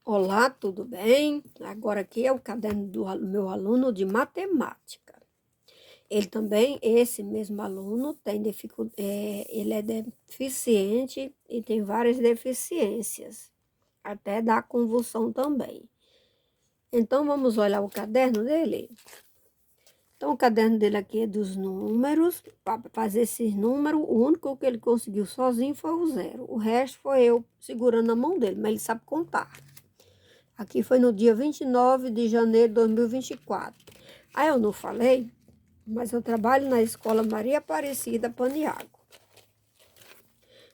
Olá, tudo bem? Agora aqui é o caderno do meu aluno de matemática. Ele também, esse mesmo aluno, tem ele é deficiente e tem várias deficiências, até da convulsão também. Então, vamos olhar o caderno dele? Então, o caderno dele aqui é dos números. Para fazer esses números, o único que ele conseguiu sozinho foi o zero. O resto foi eu segurando na mão dele, mas ele sabe contar. Aqui foi no dia 29 de janeiro de 2024. Aí eu não falei, mas eu trabalho na escola Maria Aparecida Paniago.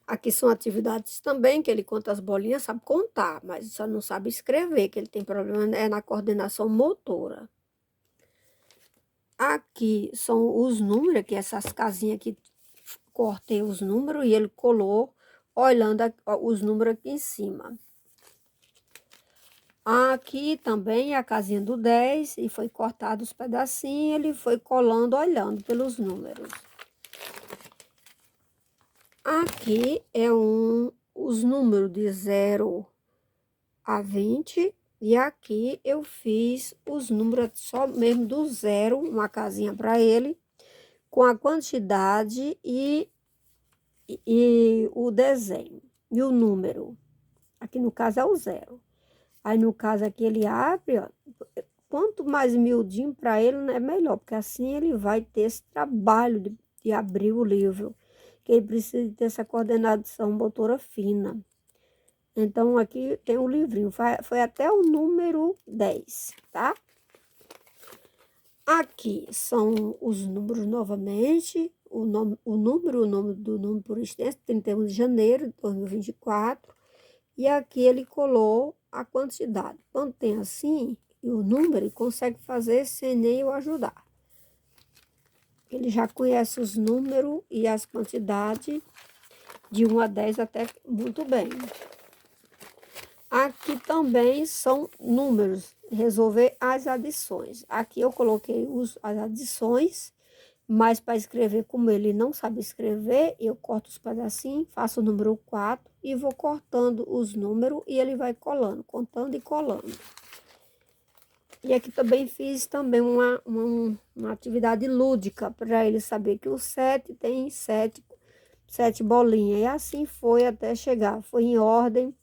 Aqui são atividades também, que ele conta as bolinhas, sabe contar, mas só não sabe escrever, que ele tem problema na coordenação motora. Aqui são os números, aqui essas casinhas que cortei os números e ele colou, olhando os números aqui em cima. Aqui também é a casinha do 10 e foi cortado os pedacinhos, ele foi colando, olhando pelos números. Aqui é os números de 0 a 20 e aqui eu fiz os números só mesmo do 0, uma casinha para ele, com a quantidade e o desenho, e o número. Aqui no caso é o 0. Aí no caso aqui ele abre, ó. Quanto mais miudinho para ele, é melhor, porque assim ele vai ter esse trabalho de abrir o livro, que ele precisa ter essa coordenação motora fina. Então, aqui tem o livrinho, foi até o número 10, tá? Aqui são os números novamente, o nome do número por extenso, 31 de janeiro de 2024, e aqui ele colou a quantidade. Quando tem assim, e o número, ele consegue fazer sem nem eu ajudar. Ele já conhece os números e as quantidades de 1 a 10 até muito bem. Aqui também são números, resolver as adições. Aqui eu coloquei as adições, mas para escrever, como ele não sabe escrever, eu corto os pedacinhos, faço o número 4 e vou cortando os números e ele vai colando, contando e colando. E aqui também fiz também uma atividade lúdica para ele saber que o 7 tem sete bolinhas. E assim foi até chegar. Foi em ordem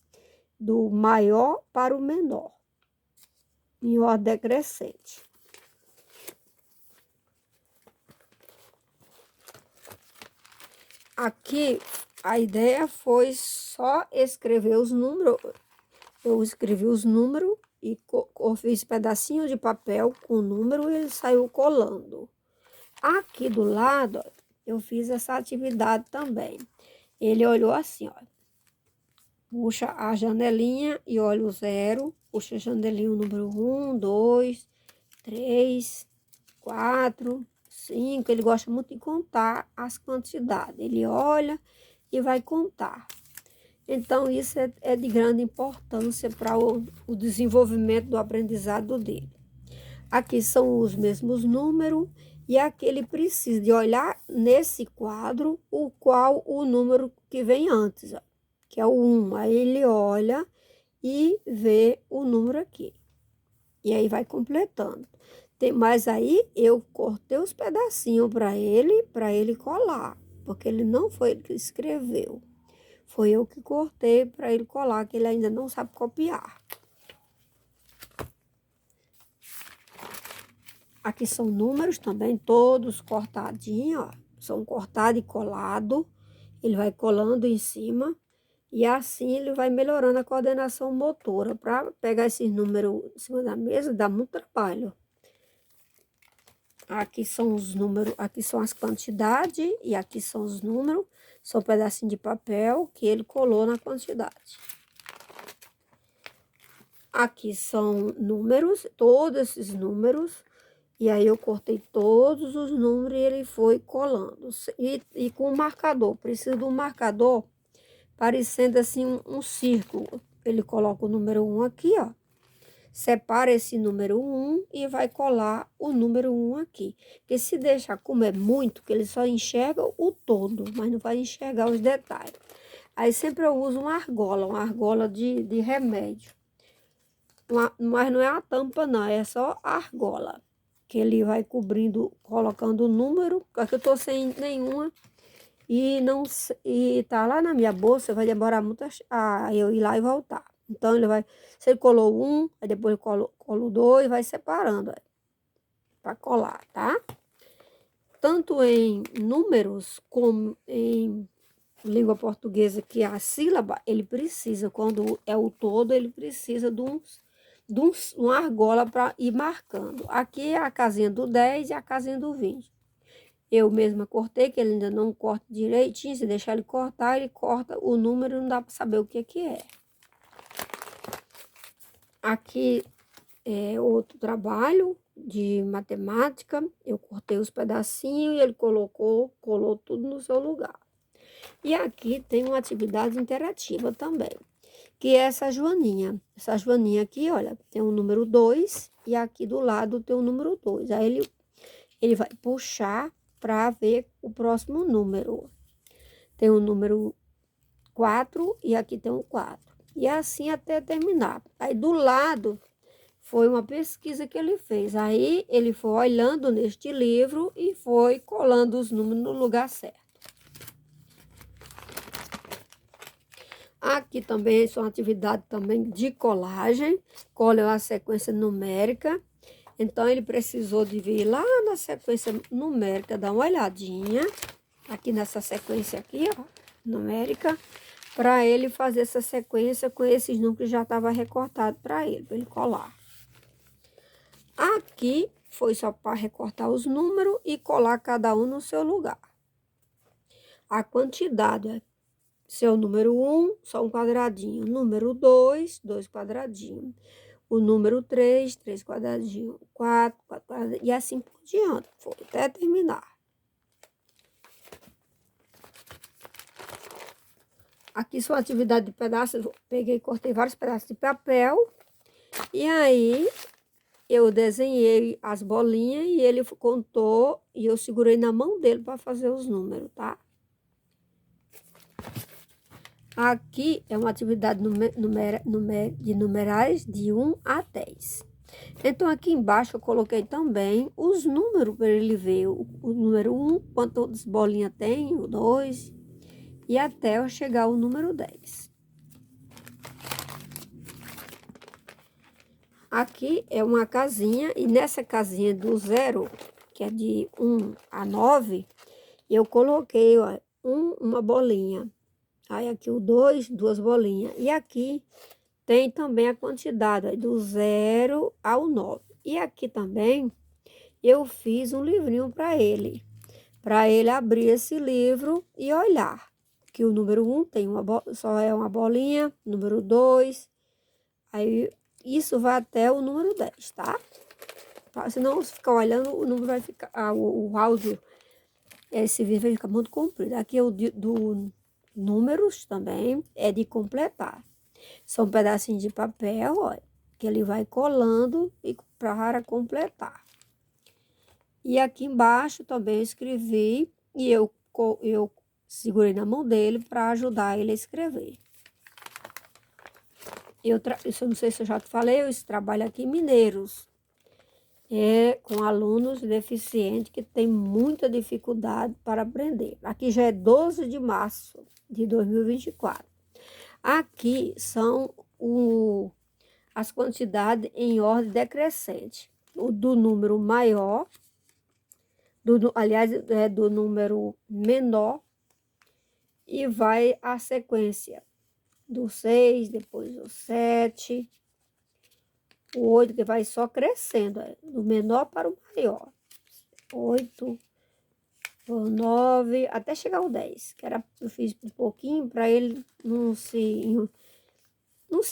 do maior para o menor, em ordem decrescente. Aqui a ideia foi só escrever os números. Eu escrevi os números e fiz pedacinho de papel com o número e ele saiu colando. Aqui do lado, ó, eu fiz essa atividade também. Ele olhou assim, ó. Puxa a janelinha e olha o 0. Puxa a janelinha o número 1, 2, 3, 4, 5. Ele gosta muito de contar as quantidades. Ele olha e vai contar. Então, isso é de grande importância para o desenvolvimento do aprendizado dele. Aqui são os mesmos números e aqui ele precisa de olhar nesse quadro o número que vem antes, ó, que é o 1. Aí ele olha e vê o número aqui. E aí vai completando. Mas aí eu cortei os pedacinhos para ele colar, porque ele não foi ele que escreveu. Foi eu que cortei para ele colar, que ele ainda não sabe copiar. Aqui são números também, todos cortadinhos, ó. São cortados e colados. Ele vai colando em cima. E assim ele vai melhorando a coordenação motora. Para pegar esses números em cima da mesa, dá muito trabalho. Aqui são os números, aqui são as quantidades e aqui são os números. São pedacinhos de papel que ele colou na quantidade. Aqui são números, todos esses números. E aí eu cortei todos os números e ele foi colando. E com o marcador, precisa de um marcador parecendo assim um círculo. Ele coloca o número 1 aqui, ó. Separa esse número 1 e vai colar o número 1 aqui. Porque se deixar como é muito, que ele só enxerga o todo, mas não vai enxergar os detalhes. Aí sempre eu uso uma argola de remédio. mas não é a tampa não, é só a argola. Que ele vai cobrindo, colocando o número, aqui eu tô sem nenhuma. E tá lá na minha bolsa, vai demorar muito a eu ir lá e voltar. Então, ele vai, se ele colou um, aí depois colo dois, vai separando, para colar, tá? Tanto em números como em língua portuguesa, que a sílaba, ele precisa, quando é o todo, ele precisa de uma argola para ir marcando. Aqui é a casinha do 10 e a casinha do 20. Eu mesma cortei, que ele ainda não corta direitinho. Se deixar ele cortar, ele corta o número, não dá para saber o que é. Aqui é outro trabalho de matemática. Eu cortei os pedacinhos e ele colou tudo no seu lugar. E aqui tem uma atividade interativa também, que é essa joaninha. Essa joaninha aqui, olha, tem o número 2 e aqui do lado tem o número 2. Aí ele vai puxar para ver o próximo número. Tem o número 4 e aqui tem o 4. E assim até terminar. Aí do lado foi uma pesquisa que ele fez. Aí ele foi olhando neste livro e foi colando os números no lugar certo. Aqui também são atividades também de colagem. Cola a sequência numérica. Então, ele precisou de vir lá na sequência numérica, dar uma olhadinha, aqui nessa sequência aqui, ó, numérica, para ele fazer essa sequência com esses números que já estava recortado para ele colar. Aqui foi só para recortar os números e colar cada um no seu lugar. A quantidade é seu número 1, só um quadradinho. Número 2, 2 quadradinhos. O número 3, 3 quadradinhos, 4, 4 quadradinhos, e assim por diante, foi até terminar. Aqui sua atividade de pedaços, eu peguei e cortei vários pedaços de papel, e aí eu desenhei as bolinhas e ele contou, e eu segurei na mão dele para fazer os números, tá? Aqui é uma atividade de numerais de 1 a 10. Então, aqui embaixo eu coloquei também os números para ele ver. O número 1, quantas bolinhas tem, o 2, e até eu chegar ao número 10. Aqui é uma casinha, e nessa casinha do 0, que é de 1 a 9, eu coloquei, ó, uma bolinha. Aí aqui o 2, 2 bolinhas. E aqui tem também a quantidade, ó, do 0 ao 9. E aqui também eu fiz um livrinho para ele abrir esse livro e olhar. Que o número 1 tem só é uma bolinha, número 2, aí isso vai até o número 10, tá? Se não ficar olhando, o número vai ficar, o áudio, esse vídeo vai ficar muito comprido. Aqui é o do números também, é de completar. São pedacinhos de papel, ó, que ele vai colando e para completar. E aqui embaixo também eu escrevi e eu segurei na mão dele para ajudar ele a escrever. Isso eu não sei se eu já te falei, eu trabalho aqui em Mineiros. Com alunos deficientes que têm muita dificuldade para aprender. Aqui já é 12 de março de 2024. Aqui são as quantidades em ordem decrescente. Do número maior, aliás, do número menor, e vai a sequência do 6, depois o 7, o 8, que vai só crescendo, do menor para o maior. 8, o 9, até chegar ao 10, que eu fiz um pouquinho para ele não se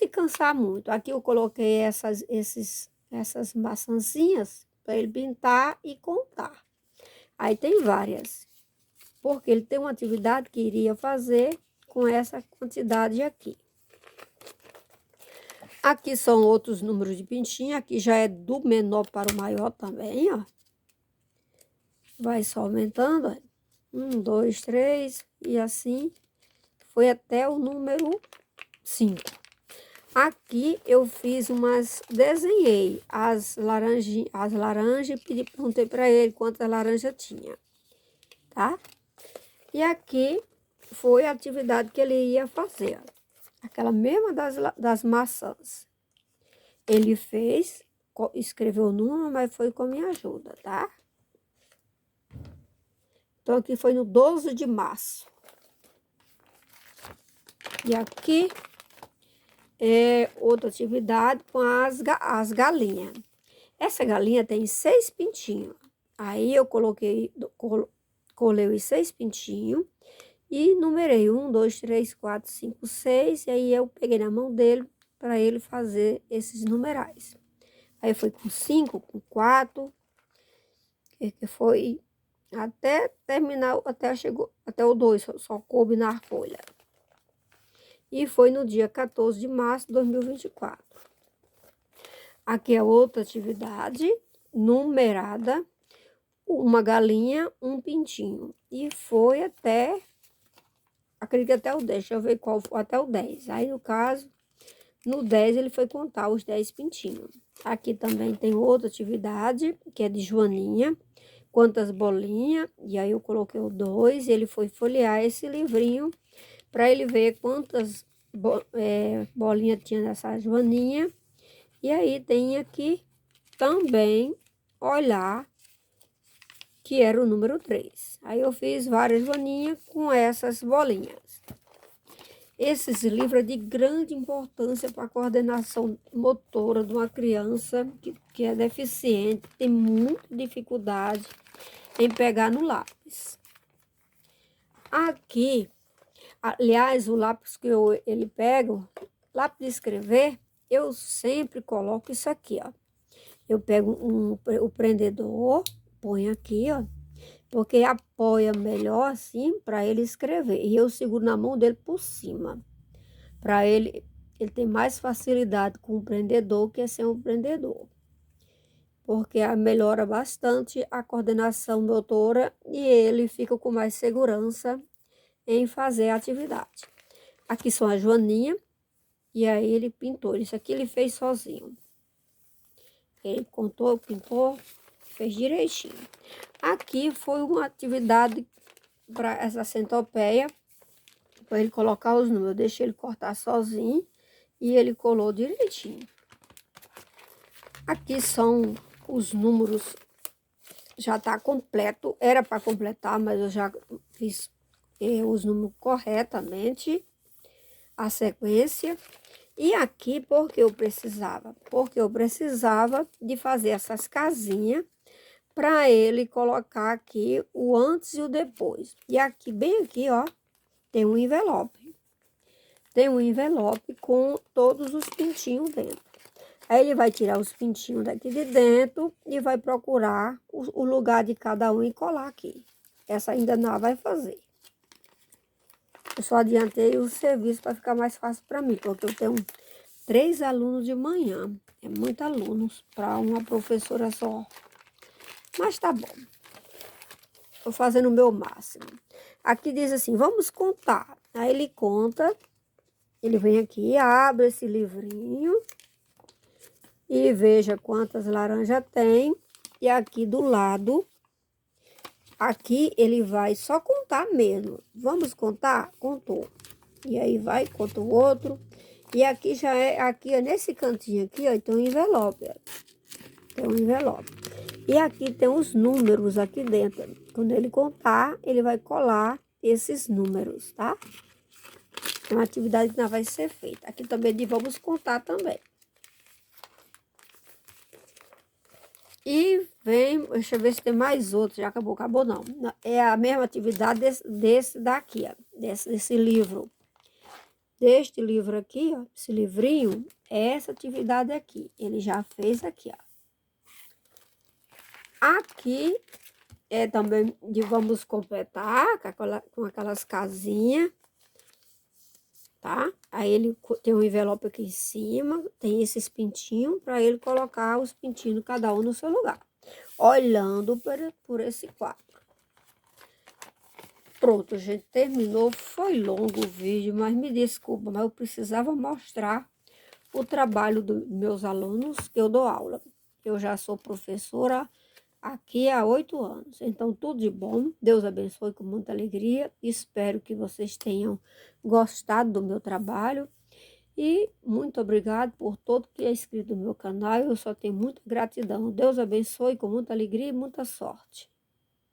cansar muito. Aqui eu coloquei essas maçãzinhas para ele pintar e contar. Aí tem várias, porque ele tem uma atividade que iria fazer com essa quantidade aqui. Aqui são outros números de pintinha, aqui já é do menor para o maior também, ó. Vai só aumentando, ó. 1, 2, 3, e assim foi até o número 5. Aqui eu fiz desenhei as laranjas e perguntei para ele quantas laranjas tinha, tá? E aqui foi a atividade que ele ia fazer, ó. Aquela mesma das maçãs. Ele fez, escreveu o número, mas foi com a minha ajuda, tá? Então, aqui foi no 12 de março. E aqui é outra atividade com as galinhas. Essa galinha tem 6 pintinhos. Aí eu colei os 6 pintinhos e numerei 1, 2, 3, 4, 5, 6. E aí eu peguei na mão dele para ele fazer esses numerais. Aí foi com 5, com 4, que foi até terminar, até o 2, só coube na folha. E foi no dia 14 de março de 2024. Aqui é outra atividade numerada, uma galinha, um pintinho. E foi acredito que até o 10, deixa eu ver qual foi, até o 10. Aí, no caso, no 10 ele foi contar os 10 pintinhos. Aqui também tem outra atividade, que é de Joaninha, quantas bolinhas, e aí eu coloquei o 2, ele foi folhear esse livrinho para ele ver quantas bolinhas tinha nessa Joaninha. E aí tem aqui também olhar, que era o número 3. Aí eu fiz várias Joaninhas com essas bolinhas. Esses livros é de grande importância para a coordenação motora de uma criança que é deficiente, tem muita dificuldade em pegar no lápis. Aqui, aliás, o lápis que ele pega, lápis de escrever, eu sempre coloco isso aqui, ó. Eu pego o prendedor, ponho aqui, ó, porque apoia melhor assim para ele escrever. E eu seguro na mão dele por cima, para ele ter mais facilidade com o prendedor que sem o prendedor. Porque melhora bastante a coordenação motora e ele fica com mais segurança em fazer a atividade. Aqui são a Joaninha, e aí ele pintou. Isso aqui ele fez sozinho. Ele contou, pintou, fez direitinho. Aqui foi uma atividade para essa centopeia, para ele colocar os números. Eu deixei ele cortar sozinho e ele colou direitinho. Aqui são os números, já está completo. Era para completar, mas eu já fiz os números corretamente, a sequência. E aqui, porque eu precisava? Porque eu precisava de fazer essas casinhas para ele colocar aqui o antes e o depois. E aqui, bem aqui, ó, tem um envelope. Tem um envelope com todos os pintinhos dentro. Aí ele vai tirar os pintinhos daqui de dentro e vai procurar o lugar de cada um e colar aqui. Essa ainda não vai fazer. Eu só adiantei o serviço para ficar mais fácil para mim, porque eu tenho 3 alunos de manhã. É muitos alunos para uma professora só. Mas tá bom. Estou fazendo o meu máximo. Aqui diz assim, vamos contar. Aí ele conta, ele vem aqui, abre esse livrinho e veja quantas laranjas tem. E aqui do lado, aqui ele vai só contar mesmo. Vamos contar? Contou. E aí vai, conta o outro. E aqui já aqui nesse cantinho aqui, ó, tem um envelope, ó. Tem um envelope. E aqui tem os números aqui dentro. Quando ele contar, ele vai colar esses números, tá? É uma atividade que não vai ser feita. Aqui também vamos contar também. E vem, deixa eu ver se tem mais outro. Já acabou, acabou não. É a mesma atividade desse daqui, ó. Desse livro. Deste livro aqui, ó, esse livrinho, é essa atividade aqui. Ele já fez aqui, ó. Aqui é também de vamos completar com aquelas casinhas, tá? Aí ele tem um envelope aqui em cima, tem esses pintinhos para ele colocar os pintinhos, cada um no seu lugar, olhando por esse quadro. Pronto, gente, terminou. Foi longo o vídeo, mas me desculpa, mas eu precisava mostrar o trabalho dos meus alunos, que eu dou aula. Eu já sou professora aqui há 8 anos. Então, tudo de bom. Deus abençoe com muita alegria. Espero que vocês tenham gostado do meu trabalho. E muito obrigado por todo que é inscrito no meu canal. Eu só tenho muita gratidão. Deus abençoe com muita alegria e muita sorte.